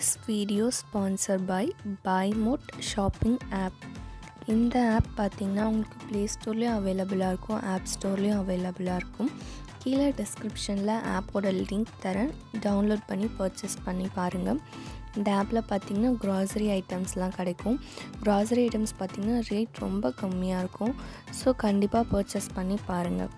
This video sponsored by BuyMote shopping app. இந்த app பார்த்தீங்கன்னா உங்களுக்கு ப்ளே ஸ்டோர்லேயும் அவைலபிளாக இருக்கும், ஆப் ஸ்டோர்லேயும் அவைலபிளாக இருக்கும். கீழே டிஸ்கிரிப்ஷனில் ஆப்போட லிங்க் தரேன், டவுன்லோட் பண்ணி பர்ச்சேஸ் பண்ணி பாருங்கள். இந்த ஆப்பில் பார்த்தீங்கன்னா க்ராசரி ஐட்டம்ஸ்லாம் கிடைக்கும். க்ராசரி ஐட்டம்ஸ் பார்த்திங்கன்னா ரேட் ரொம்ப கம்மியாக இருக்கும். ஸோ கண்டிப்பாக பர்ச்சேஸ் பண்ணி பாருங்கள்.